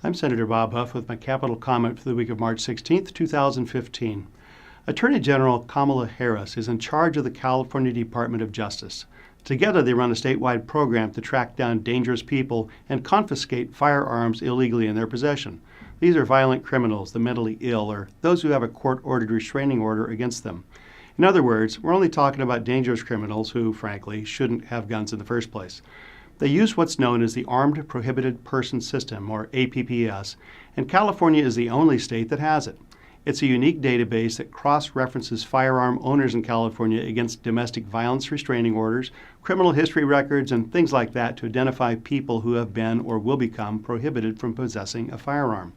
I'm Senator Bob Huff with my capital comment for the week of March 16, 2015. Attorney General Kamala Harris is in charge of the California Department of Justice. Together, they run a statewide program to track down dangerous people and confiscate firearms illegally in their possession. These are violent criminals, the mentally ill, or those who have a court-ordered restraining order against them. In other words, we're only talking about dangerous criminals who, frankly, shouldn't have guns in the first place. They use what's known as the Armed Prohibited Person System, or APPS, and California is the only state that has it. It's a unique database that cross-references firearm owners in California against domestic violence restraining orders, criminal history records, and things like that to identify people who have been or will become prohibited from possessing a firearm.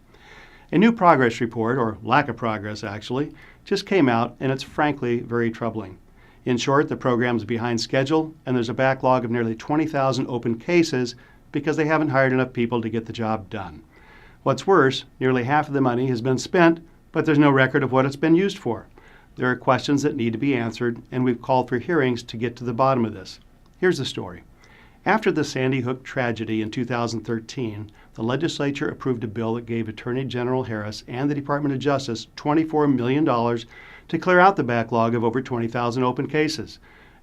A new progress report, or lack of progress actually, just came out, and it's frankly very troubling. In short, the program's behind schedule, and there's a backlog of nearly 20,000 open cases because they haven't hired enough people to get the job done. What's worse, nearly half of the money has been spent, but there's no record of what it's been used for. There are questions that need to be answered, and we've called for hearings to get to the bottom of this. Here's the story. After the Sandy Hook tragedy in 2013, the legislature approved a bill that gave Attorney General Harris and the Department of Justice $24 million to clear out the backlog of over 20,000 open cases.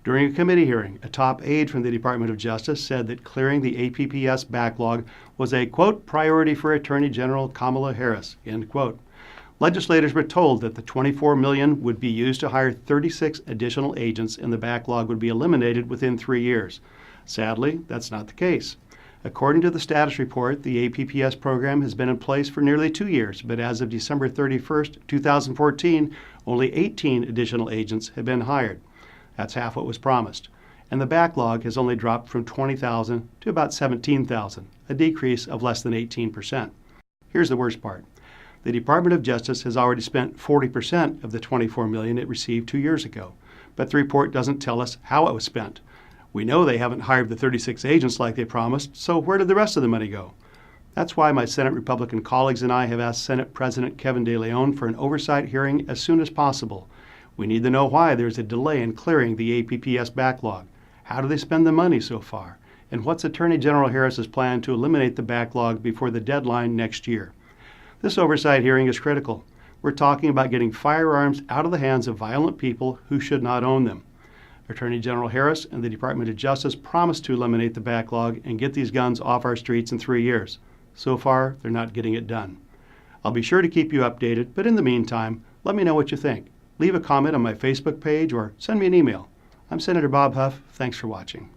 During a committee hearing, a top aide from the Department of Justice said that clearing the APPS backlog was a, quote, priority for Attorney General Kamala Harris, end quote. Legislators were told that the $24 million would be used to hire 36 additional agents and the backlog would be eliminated within 3 years. Sadly, that's not the case. According to the status report, the APPS program has been in place for nearly 2 years, but as of December 31, 2014, only 18 additional agents have been hired. That's half what was promised. And the backlog has only dropped from 20,000 to about 17,000, a decrease of less than 18%. Here's the worst part. The Department of Justice has already spent 40% of the $24 million it received 2 years ago, but the report doesn't tell us how it was spent. We know they haven't hired the 36 agents like they promised, so where did the rest of the money go? That's why my Senate Republican colleagues and I have asked Senate President Kevin De Leon for an oversight hearing as soon as possible. We need to know why there's a delay in clearing the APPS backlog. How do they spend the money so far? And what's Attorney General Harris's plan to eliminate the backlog before the deadline next year? This oversight hearing is critical. We're talking about getting firearms out of the hands of violent people who should not own them. Attorney General Harris and the Department of Justice promised to eliminate the backlog and get these guns off our streets in 3 years. So far, they're not getting it done. I'll be sure to keep you updated, but in the meantime, let me know what you think. Leave a comment on my Facebook page or send me an email. I'm Senator Bob Huff. Thanks for watching.